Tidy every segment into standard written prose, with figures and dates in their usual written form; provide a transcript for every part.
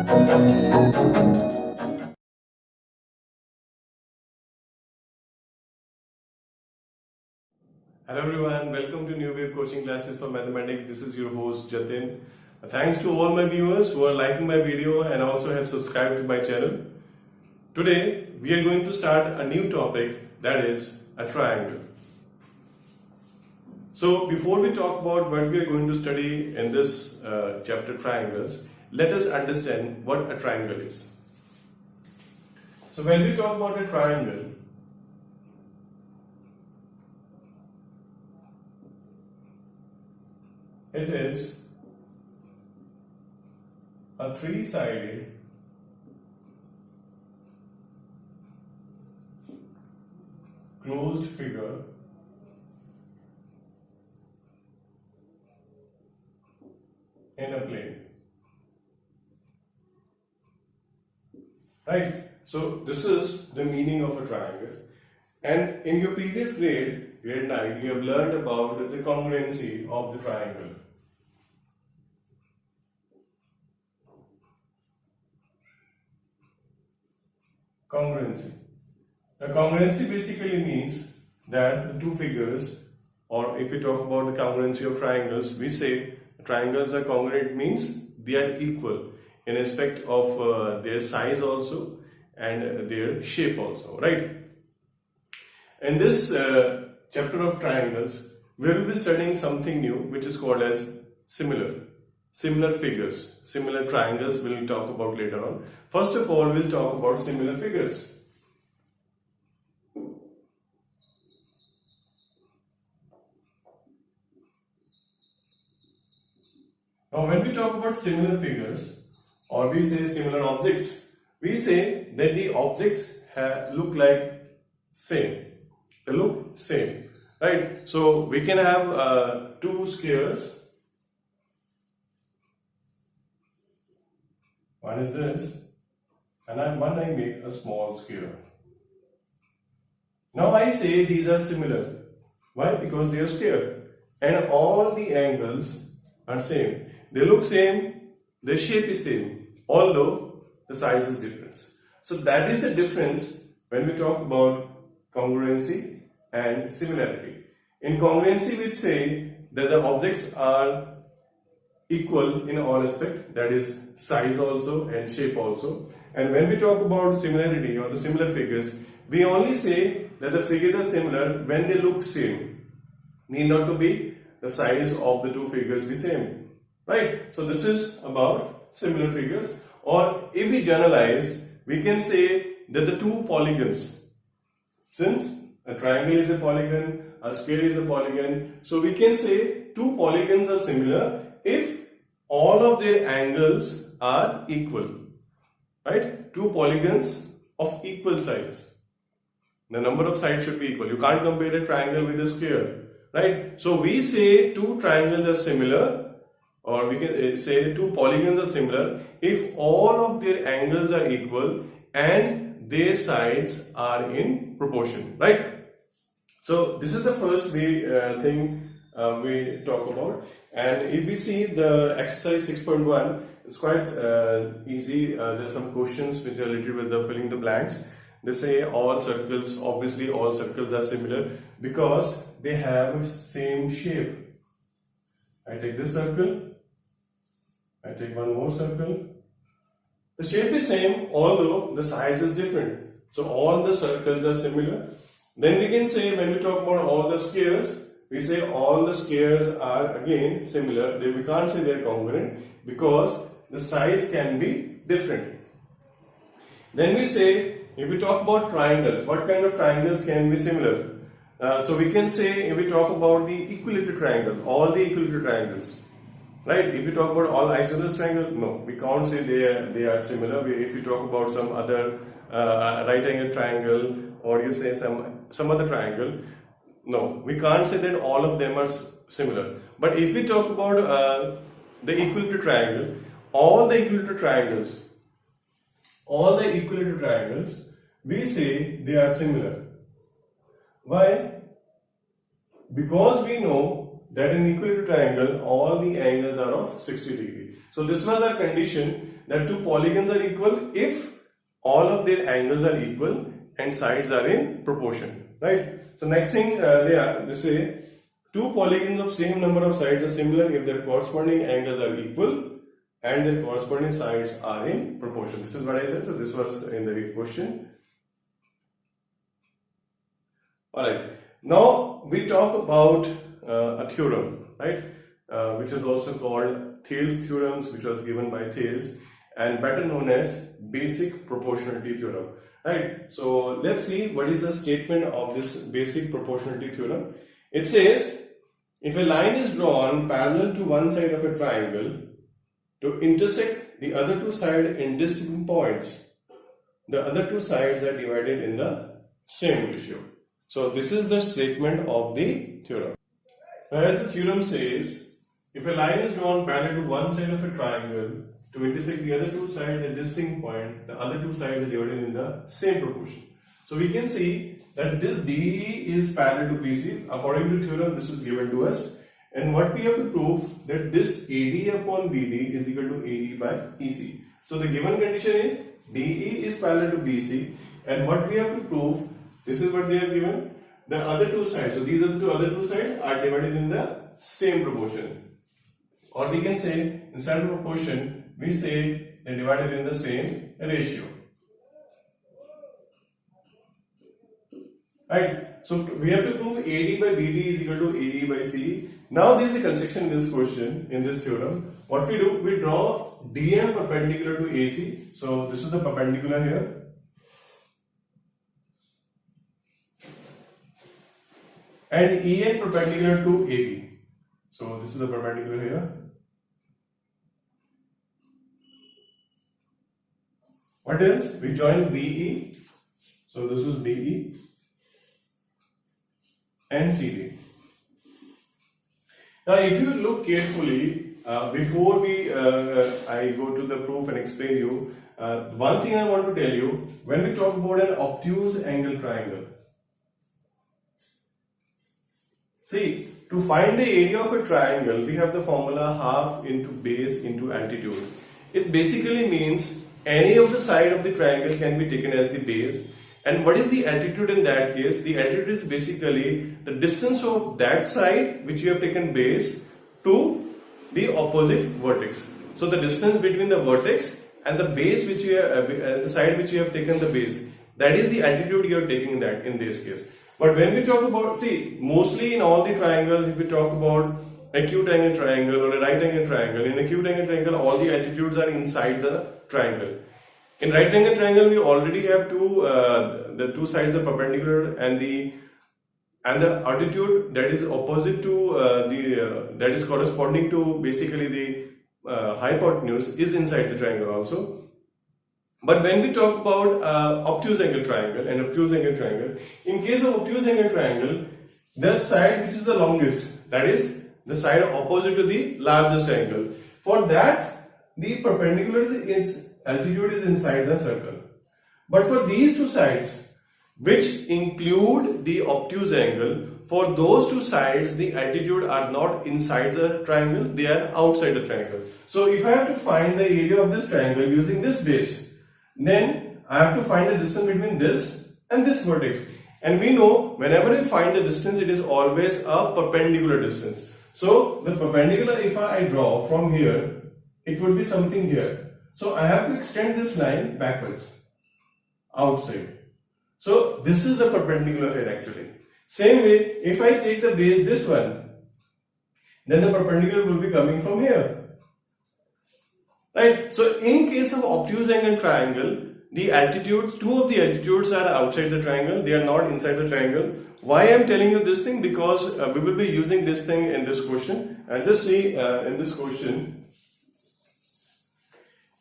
Hello everyone, welcome to New Wave Coaching Classes for Mathematics. This is your host Jatin. Thanks to all my viewers who are liking my video and also have subscribed to my channel. Today we are going to start a new topic, that is a triangle. So before we talk about what we are going to study in this chapter, triangles, let us understand what a triangle is. So when we talk about a triangle, it is a three-sided closed figure in a plane. Right? So this is the meaning of a triangle. And in your previous grade, grade 9, you have learned about the congruency of the triangle. Congruency. Now, congruency basically means that the two figures, or if we talk about the congruency of triangles, we say triangles are congruent means they are equal in respect of their size also and their shape also, right? In this chapter of triangles, we will be studying something new which is called as similar figures, similar triangles we will talk about later on. First of all, we will talk about similar figures. Now when we talk about similar figures, or we say similar objects, we say that the objects look like same. They look same, right? So we can have two squares. One is this, and I make a small square. Now I say these are similar. Why? Because they are square, and all the angles are same. They look same, their shape is same, although the size is different. So that is the difference when we talk about congruency and similarity. In congruency, we say that the objects are equal in all aspects, that is size also and shape also. And when we talk about similarity or the similar figures, we only say that the figures are similar when they look same. Need not to be the size of the two figures be same, right? So this is about similar figures. Or if we generalize, we can say that the two polygons, since a triangle is a polygon, a square is a polygon, so we can say two polygons are similar if all of their angles are equal, right? Two polygons of equal size. The number of sides should be equal. You can't compare a triangle with a square, right? So we say two triangles are similar, or we can say two polygons are similar if all of their angles are equal and their sides are in proportion, right? So this is the first thing we talk about. And if we see the exercise 6.1, it's quite easy. There are some questions which are related with the filling the blanks. They say all circles, obviously all circles are similar because they have same shape. I take this circle, I take one more circle. The shape is same, although the size is different. So all the circles are similar. Then we can say, when we talk about all the squares, we say all the squares are again similar. We can't say they are congruent because the size can be different. Then we say, if we talk about triangles, what kind of triangles can be similar? So we can say, if we talk about the equilateral triangles, all the equilateral triangles, right? If we talk about all isosceles triangles, no, we can't say they are similar. If we talk about some other right angle triangle, or you say some other triangle, no, we can't say that all of them are similar. But if we talk about the equilateral triangle, all the equilateral triangles, we say they are similar. Why? Because we know that in equilateral triangle all the angles are of 60 degree. So this was our condition that two polygons are equal if all of their angles are equal and sides are in proportion, right? So next thing they say two polygons of same number of sides are similar if their corresponding angles are equal and their corresponding sides are in proportion. This is what I said. So this was in the question. Alright, now we talk about a theorem, right, which is also called Thales theorems, which was given by Thales and better known as basic proportionality theorem, right? So let's see what is the statement of this basic proportionality theorem. It says if a line is drawn parallel to one side of a triangle to intersect the other two sides in distinct points, the other two sides are divided in the same ratio. So this is the statement of the theorem. Now as the theorem says, if a line is drawn parallel to one side of a triangle to intersect the other two sides at a distinct point, the other two sides are divided in the same proportion. So we can see that this DE is parallel to BC. According to theorem, this is given to us. And what we have to prove that this AD upon BD is equal to AE by EC. So the given condition is DE is parallel to BC, and what we have to prove, this is what they have given, the other two sides. So these are the other two sides are divided in the same proportion. Or we can say instead of proportion, we say they are divided in the same ratio. Right? So we have to prove AD by BD is equal to AE by CE. Now there is a construction in this question, in this theorem. What we do, we draw DM perpendicular to AC. So this is the perpendicular here. And EN perpendicular to AB. So this is the perpendicular here. What else? We join BE. So this is BE and CD. Now if you look carefully, before I go to the proof and explain you, one thing I want to tell you, when we talk about an obtuse angle triangle, see, to find the area of a triangle, we have the formula half into base into altitude. It basically means any of the side of the triangle can be taken as the base. And what is the altitude in that case? The altitude is basically the distance of that side which you have taken base to the opposite vertex. So the distance between the vertex and the base which you have, the side which you have taken the base, that is the altitude you are taking that in this case. But when we talk about, see, mostly in all the triangles, if we talk about acute angle triangle or a right angle triangle, in acute angle triangle all the altitudes are inside the triangle. In right angle triangle, we already have the two sides are perpendicular, and the altitude that is opposite to that is corresponding to basically the hypotenuse is inside the triangle also. But when we talk about obtuse angle triangle and obtuse angle triangle, in case of obtuse angle triangle, the side which is the longest, that is the side opposite to the largest angle. For that, the perpendicular is altitude is inside the circle. But for these two sides, which include the obtuse angle, for those two sides, the altitude are not inside the triangle, they are outside the triangle. So if I have to find the area of this triangle using this base, then I have to find the distance between this and this vertex. And we know whenever we find the distance, it is always a perpendicular distance. So the perpendicular, if I draw from here, it would be something here. So I have to extend this line backwards, outside. So this is the perpendicular here actually. Same way, if I take the base this one, then the perpendicular will be coming from here. Right? So in case of obtuse angle triangle, the altitudes, two of the altitudes are outside the triangle, they are not inside the triangle. Why I am telling you this thing? Because we will be using this thing in this question. And just see in this question,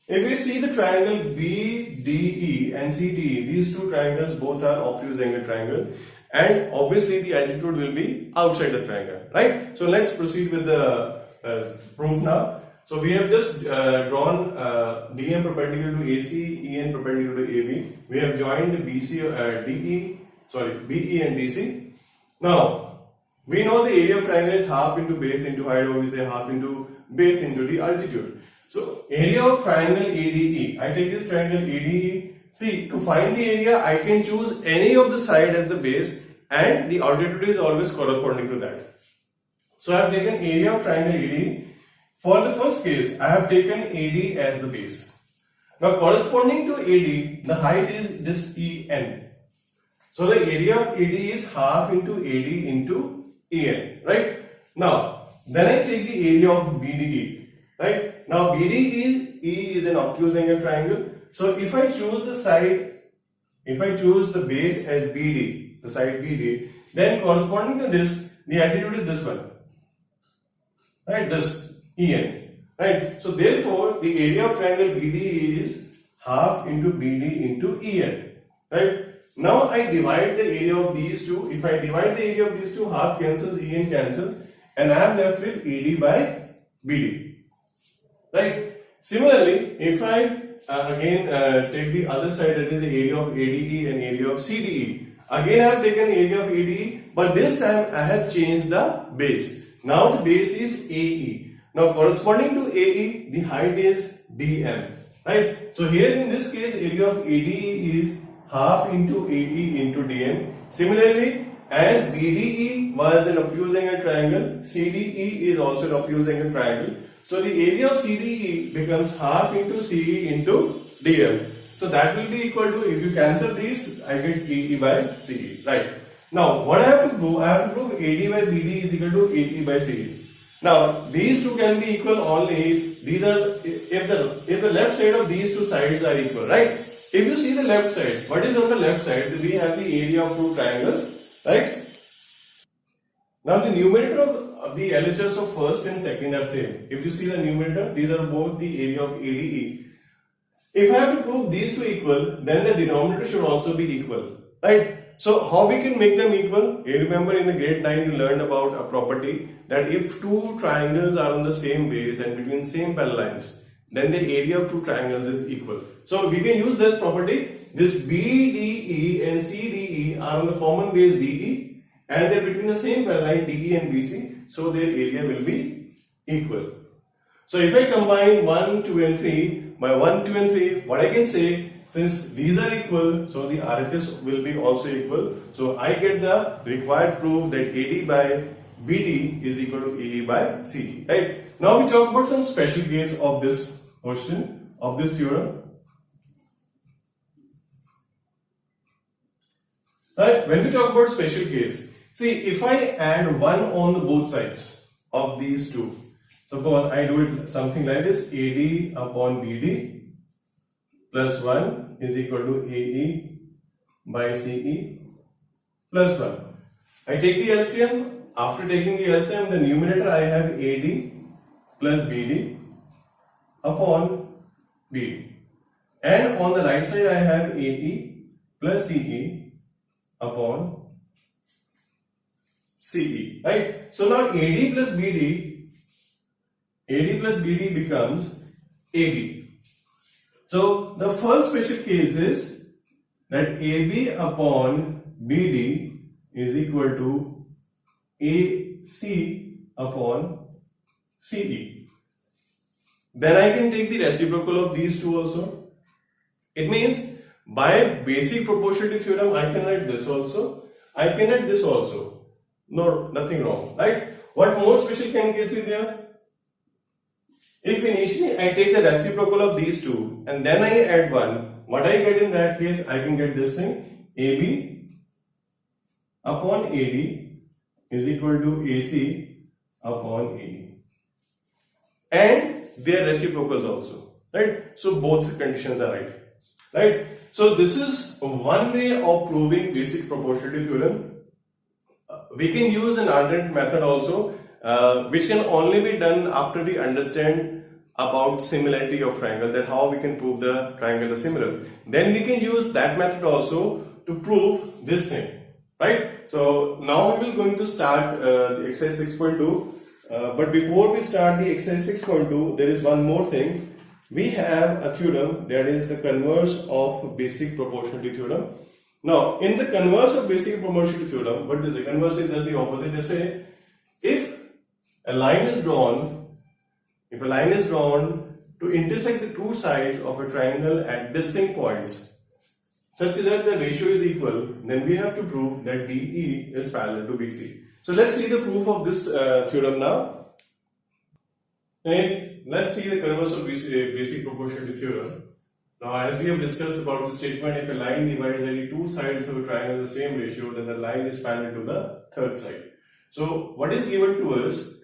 if we see the triangle BDE and CDE, these two triangles both are obtuse angle triangle, and obviously the altitude will be outside the triangle, right? So let's proceed with the proof now. So we have just drawn DM perpendicular to AC, EN perpendicular to AB. We have joined BE and DC. Now, We know the area of triangle is half into base into height, or we say half into base into the altitude. So area of triangle ADE, I take this triangle ADE. See, to find the area, I can choose any of the side as the base, and the altitude is always corresponding to that. So I have taken area of triangle ADE. For the first case, I have taken AD as the base. Now corresponding to AD, the height is this EN. So the area of AD is half into AD into EN, right? Now, then I take the area of BDE, right? Now BDE is an obtuse angle triangle. So if I choose the side, if I choose the base as BD, the side BD, then corresponding to this, the altitude is this one, right? This EN, right? So therefore, the area of triangle BD is half into BD into EN, right? Now I divide the area of these two. If I divide the area of these two, half cancels, EN cancels, and I am left with AD by BD, right? Similarly, if I again take the other side, that is the area of ADE and area of CDE. Again I have taken area of ADE, but this time I have changed the base. Now the base is AE. Now corresponding to AE, the height is DM, right? So here in this case, area of ADE is half into AE into DM. Similarly, as BDE was an obtuse angle triangle, CDE is also an obtuse angle triangle. So the area of CDE becomes half into CE into DM. So that will be equal to, if you cancel these, I get AE by CE, right? Now what I have to prove? I have to prove AD by BD is equal to AE by CE. Now these two can be equal only if these are, if the left side of these two sides are equal, right? If you see the left side, what is on the left side? We have the area of two triangles, right? Now the numerator of the LHS of first and second are same. If you see the numerator, these are both the area of ADE. If I have to prove these two equal, then the denominator should also be equal, right? So how we can make them equal? You remember in the grade 9 you learned about a property that if two triangles are on the same base and between same parallel lines, then the area of two triangles is equal. So we can use this property. This BDE and CDE are on the common base DE, and they're between the same parallel line DE and BC, so their area will be equal. So if I combine 1, 2 and 3, by 1, 2 and 3, what I can say, since these are equal, so the RHS will be also equal. So I get the required proof that AD by BD is equal to AE by CE, right? Now we talk about some special case of this question, of this theorem. Right? When we talk about special case, see, if I add 1 on the both sides of these two, suppose I do it something like this, AD upon BD plus 1 is equal to AE by CE plus 1. I take the LCM. After taking the LCM, the numerator I have AD plus BD upon BD. And on the right side I have AE plus CE upon CE, right? So now AD plus BD becomes AB. So the first special case is that AB upon BD is equal to AC upon CE. Then I can take the reciprocal of these two also. It means by basic proportionality theorem I can write this also, I can write this also. No, nothing wrong, right? What more special can case be there? If initially I take the reciprocal of these two and then I add 1, what I get in that case, I can get this thing, AB upon AD is equal to AC upon AD. And their reciprocals also, right? So both conditions are right, right? So this is one way of proving basic proportionality theorem. We can use an alternate method also, which can only be done after we understand about similarity of triangle, that how we can prove the triangle is similar. Then we can use that method also to prove this thing, right? So now we will going to start the exercise 6.2. But before we start the exercise 6.2, there is one more thing. We have a theorem that is the converse of basic proportionality theorem. Now, in the converse of basic proportionality theorem, what is the converse is just the opposite. They say if a line is drawn, to intersect the two sides of a triangle at distinct points, such that the ratio is equal, then we have to prove that DE is parallel to BC. So let's see the proof of this theorem now. And let's see the converse of basic proportionality theorem. Now, as we have discussed about the statement, if a line divides any two sides of a triangle the same ratio, then the line is parallel to the third side. So, what is given to us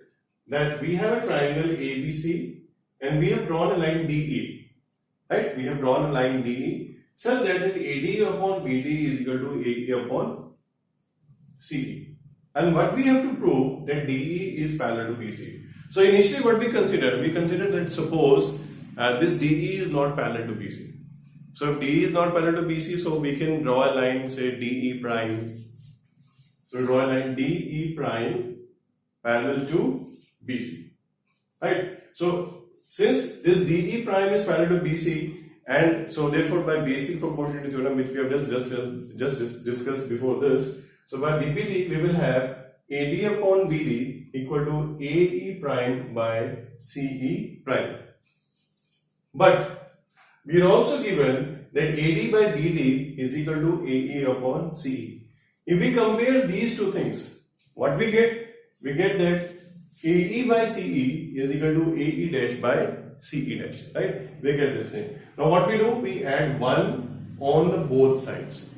that we have a triangle ABC and we have drawn a line DE, right? We have drawn a line DE such that AD upon BD is equal to AE upon CE. And what we have to prove that DE is parallel to BC. So, initially what we consider that suppose this DE is not parallel to BC. So if DE is not parallel to BC, so we can draw a line, say DE prime. So we draw a line DE prime parallel to BC. Right? So since this DE prime is parallel to BC, and so therefore by basic proportionality theorem, which we have just discussed before this, so by BPT we will have AD upon BD equal to AE prime by CE prime. But we are also given that AD by BD is equal to AE upon CE. If we compare these two things, what we get? We get that AE by CE is equal to AE dash by CE dash, right? We get this thing. Now what we do? We add 1 on the both sides.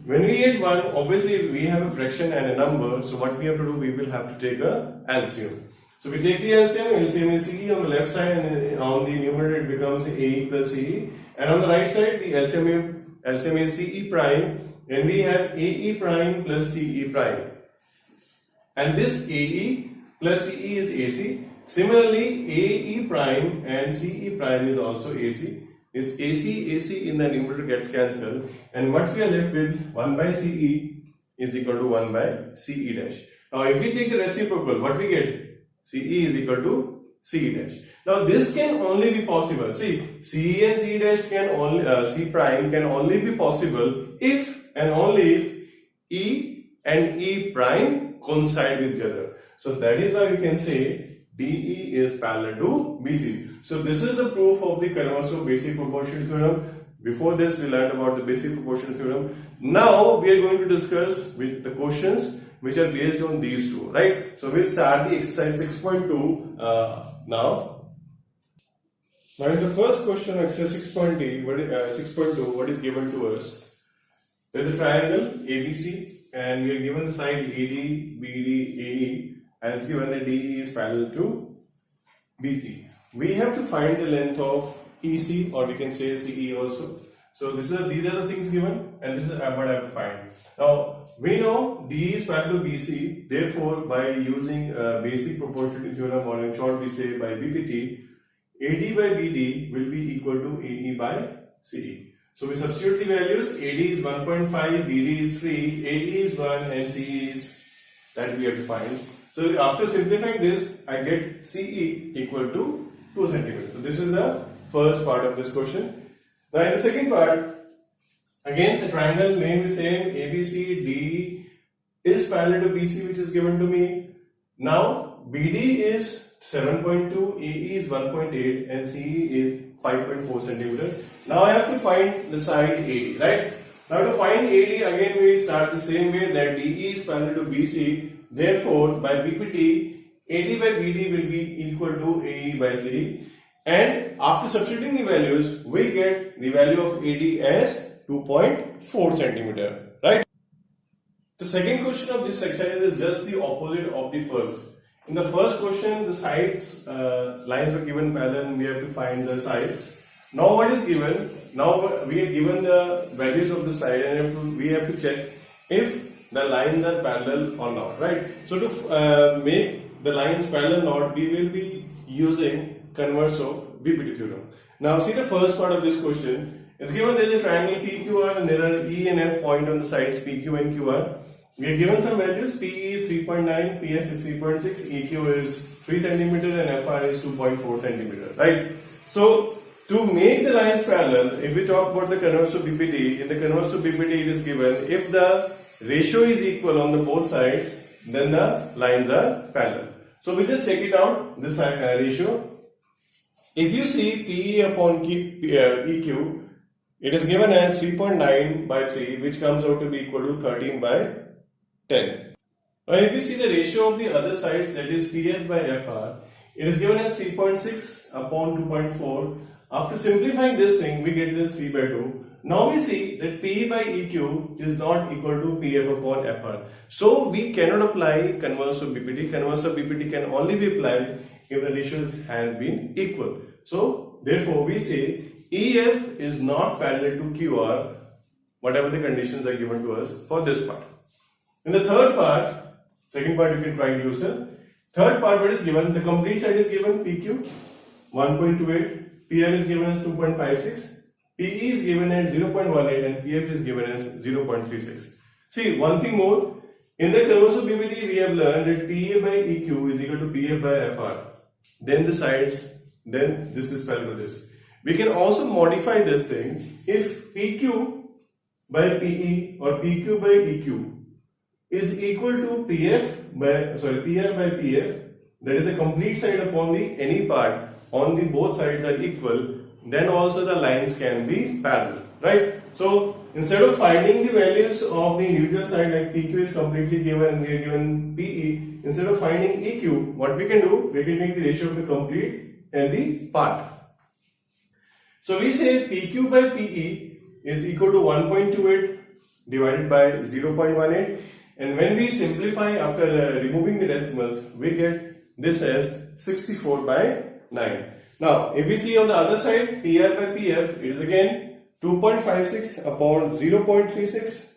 When we add 1, obviously we have a fraction and a number, so what we have to do? We will have to take a LCM. So we take the LCM is CE on the left side, and on the numerator it becomes AE plus CE, and on the right side the LCM is CE prime, and we have AE prime plus CE prime, and this AE plus CE is AC. Similarly, AE prime and CE prime is also AC. This AC in the numerator gets cancelled, and what we are left with 1 by CE is equal to 1 by CE dash. Now if we take the reciprocal, what we get? CE is equal to CE dash. Now this can only be possible. See, CE and CE dash can only C prime can only be possible if and only if E and E prime coincide with each other. So that is why we can say DE is parallel to BC. So this is the proof of the converse of basic proportionality theorem. Before this we learned about the basic proportionality theorem. Now we are going to discuss with the questions which are based on these two, right? So we'll start the exercise 6.2 now. Now in the first question, exercise 6.2, what is given to us? There is a triangle ABC and we are given the side AD, BD, AE, and it's given that DE is parallel to BC. We have to find the length of EC, or we can say CE also. So these are the things given, and this is what I have to find. Now we know DE is parallel to BC. Therefore, by using basic proportionality theorem, or in short we say by BPT, AD by BD will be equal to AE by CE. So we substitute the values. AD is 1.5, BD is 3, AE is 1, and CE is that we have to find. So after simplifying this, I get CE equal to 2 centimeters. So this is the first part of this question. Now in the second part, again the triangle name is same, ABCD is parallel to BC, which is given to me. Now BD is 7.2, AE is 1.8, and CE is 5.4 centimeter. Now I have to find the side AD, right? Now to find AD, again we start the same way, that DE is parallel to BC. Therefore, by BPT, AD by BD will be equal to AE by CE. And after substituting the values, we get the value of AD as 2.4 centimeter, right? The second question of this exercise is just the opposite of the first. In the first question, the sides, lines were given parallel, and we have to find the sides. Now what is given? Now we are given the values of the side, and we have to check if the lines are parallel or not, right? So to make the lines parallel or not, we will be using converse of BPT theorem. Now see the first part of this question. It's given there is a triangle PQR and there are E and F point on the sides PQ and QR. We are given some values. PE is 3.9, PF is 3.6, EQ is 3 cm, and FR is 2.4 cm, right? So to To make the lines parallel, if we talk about the converse of BPT, in the converse of BPT it is given if the ratio is equal on the both sides, then the lines are parallel. So we just check it out, this ratio. If you see PE upon EQ, it is given as 3.9 by 3, which comes out to be equal to 13 by 10. Now if we see the ratio of the other sides, that is PF by FR, it is given as 3.6 upon 2.4. After simplifying this thing, we get this 3 by 2. Now we see that PE by EQ is not equal to PF upon FR. So we cannot apply converse of BPT. Converse of BPT can only be applied if the ratios has been equal. So therefore we say EF is not parallel to QR, whatever the conditions are given to us for this part. In the third part, second part you can try it yourself. Third part, what is given? The complete side is given PQ 1.28. PR is given as 2.56, PE is given as 0.18 and PF is given as 0.36. See, one thing more, in the converse of BPT we have learned that PA by EQ is equal to PF by FR. Then the sides, then this is parallel to this. We can also modify this thing if PQ by PE or PQ by EQ is equal to PR by PF, that is the complete side upon the any part on the both sides are equal, then also the lines can be parallel, right? So instead of finding the values of the individual side, like PQ is completely given and we are given PE, instead of finding EQ, what we can do, we can take the ratio of the complete and the part. So we say PQ by PE is equal to 1.28 divided by 0.18, and when we simplify after removing the decimals, we get this as 64 by 9. Now, if we see on the other side, PR by PF, it is again 2.56 upon 0.36,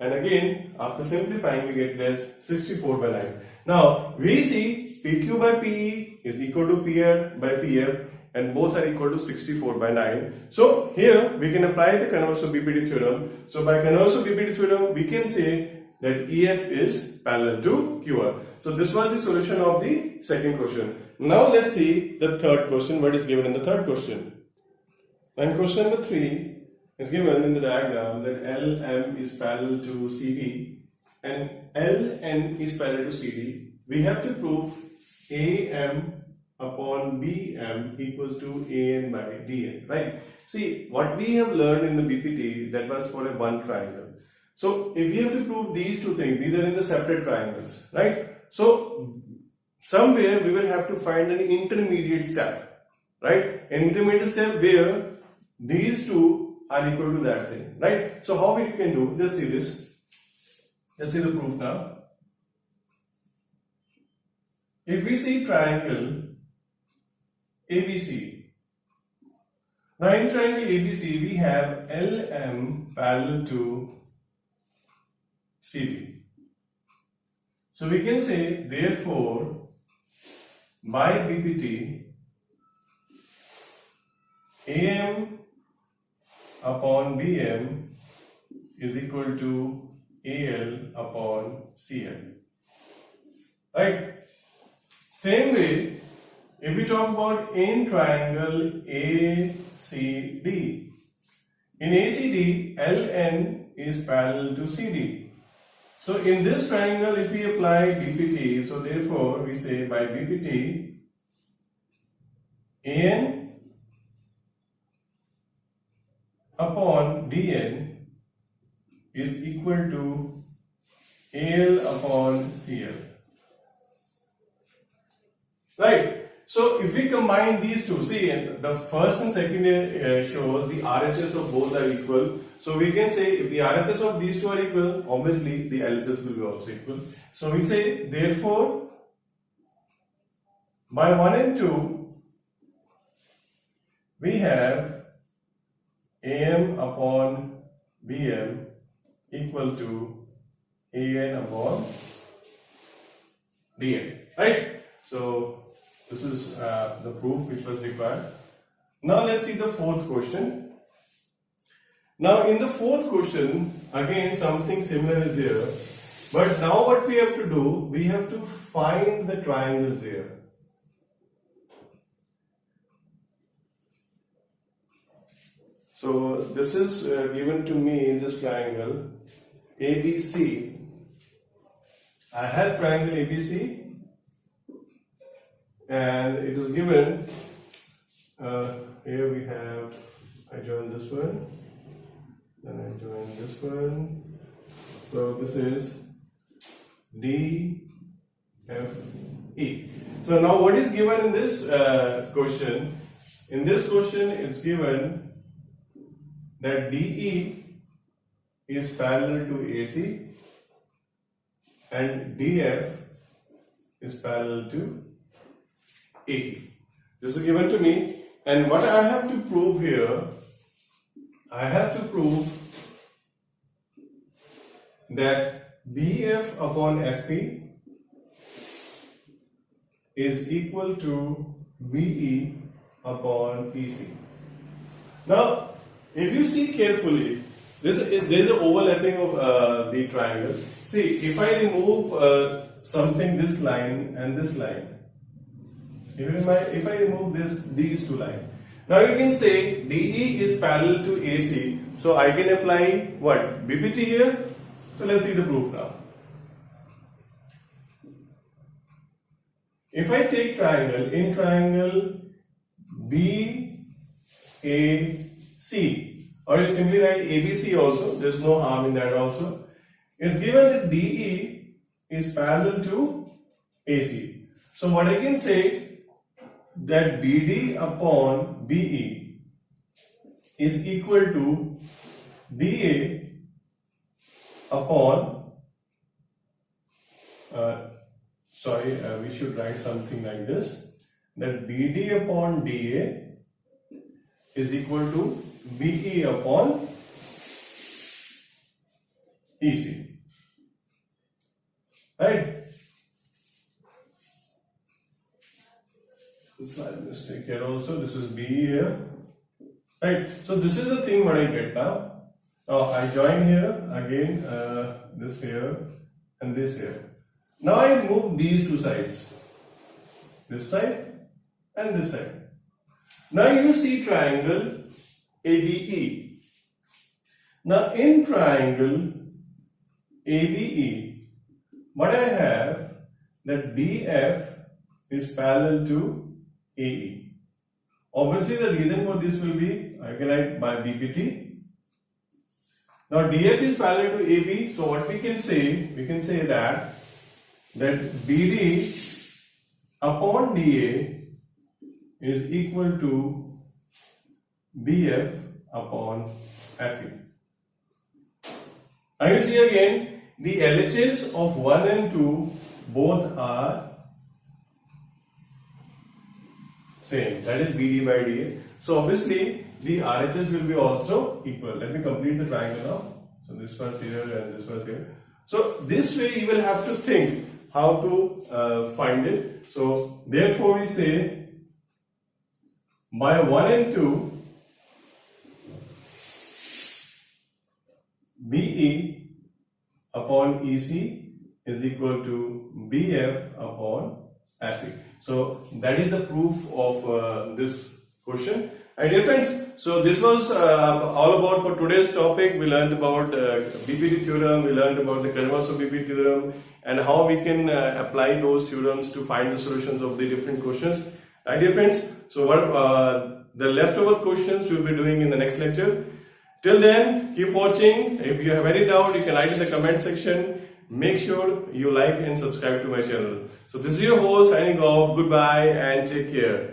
and again, after simplifying, we get this 64 by 9. Now, we see PQ by PE is equal to PR by PF, and both are equal to 64 by 9. So, here we can apply the converse of BPT theorem. So, by converse of BPT theorem, we can say that EF is parallel to QR. So this was the solution of the second question. Now let's see the third question, what is given in the third question. And question number 3 is given in the diagram that LM is parallel to CD and LN is parallel to CD. We have to prove AM upon BM equals to AN by DN, right? See, what we have learned in the BPT, that was for a one triangle. So if we have to prove these two things, these are in the separate triangles, right? So somewhere we will have to find an intermediate step, right? An intermediate step where these two are equal to that thing, right? So how we can do, just see this. Let's see the proof now. If we see triangle ABC, now in triangle ABC we have LM parallel to CD. So we can say, therefore, by BPT, AM upon BM is equal to AL upon CL. Right? Same way, if we talk about in triangle ACD, in ACD, LN is parallel to CD. So in this triangle, if we apply BPT, so therefore we say by BPT, AN upon DN is equal to AL upon CL. Right? So if we combine these two, see the first and second shows the RHS of both are equal. So we can say if the RHS of these two are equal, obviously the LHS will be also equal. So we say therefore by 1 and 2 we have AM upon BM equal to AN upon DN. Right? So this is the proof which was required. Now let's see the fourth question. Now in the fourth question, again something similar is there. But now what we have to do, we have to find the triangles here. So this is given to me in this triangle ABC. I have triangle ABC, and it is given. Here we have. I join this one, then I join this one. So this is D, F, E. So now what is given in this question? In this question, it's given that DE is parallel to AC and DF is parallel to AE. This is given to me, and what I have to prove here, I have to prove that BF upon FE is equal to BE upon EC. Now, if you see carefully, there is an overlapping of the triangle. See, if I remove something, this line and this line, if I remove these two lines, now you can say DE is parallel to AC, so I can apply what? BPT here. So let's see the proof now. If I take triangle, in triangle BAC, or you simply write ABC also, there is no harm in that also. It's given that DE is parallel to AC. So what I can say, that BD upon BE is equal to DA upon, we should write something like this, that BD upon DA is equal to BE upon EC. Right? Slight mistake here also. This is BE here. Right? So this is the thing what I get now. Now I join here again, this here and this here. Now I move these two sides, this side and this side. Now you see triangle ABE. Now in triangle ABE, what I have, that DF is parallel to AE. Obviously the reason for this will be, I can write by BPT. Now DF is parallel to AB, so what we can say that BD upon DA is equal to BF upon FE. Now you see again, the LHS of 1 and 2 both are same, that is BD by DA. So obviously the RHS will be also equal. Let me complete the triangle now. So this was here and this was here. So this way you will have to think how to find it. So therefore we say by 1 and 2 BE upon EC is equal to BF upon FE. So that is the proof of this question. And dear friends, so this was all about for today's topic. We learned about BPT theorem, we learned about the Karamazov BPT theorem, and how we can apply those theorems to find the solutions of the different questions. Right, dear friends, so what the leftover questions we will be doing in the next lecture. Till then, keep watching. If you have any doubt, you can write in the comment section. Make sure you like and subscribe to my channel. So this is your host signing off. Goodbye and take care.